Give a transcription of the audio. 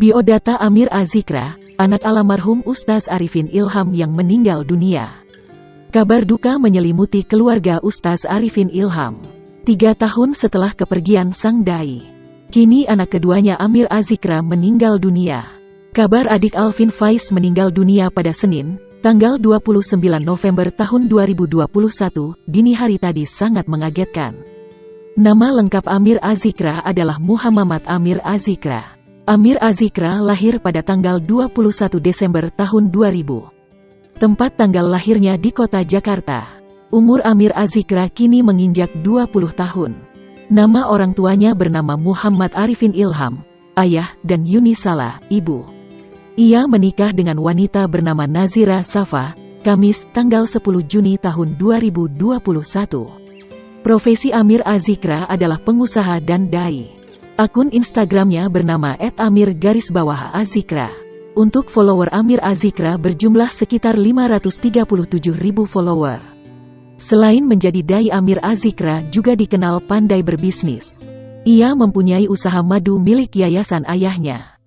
Biodata Amir Azikra, anak almarhum Ustaz Arifin Ilham yang meninggal dunia. Kabar duka menyelimuti keluarga Ustaz Arifin Ilham. 3 tahun setelah kepergian sang dai, kini anak keduanya Amir Azikra meninggal dunia. Kabar adik Alvin Faiz meninggal dunia pada Senin, tanggal 29 November tahun 2021, dini hari tadi sangat mengagetkan. Nama lengkap Amir Azikra adalah Muhammad Amir Azikra. Amir Azikra lahir pada tanggal 21 Desember tahun 2000. Tempat tanggal lahirnya di kota Jakarta. Umur Amir Azikra kini menginjak 20 tahun. Nama orang tuanya bernama Muhammad Arifin Ilham, ayah, dan Yuni Salah, ibu. Ia menikah dengan wanita bernama Nazira Safa, Kamis, tanggal 10 Juni tahun 2021. Profesi Amir Azikra adalah pengusaha dan dai. Akun Instagramnya bernama @amir_azikra. Untuk follower Amir Azikra berjumlah sekitar 537.000 follower. Selain menjadi dai, Amir Azikra juga dikenal pandai berbisnis. Ia mempunyai usaha madu milik yayasan ayahnya.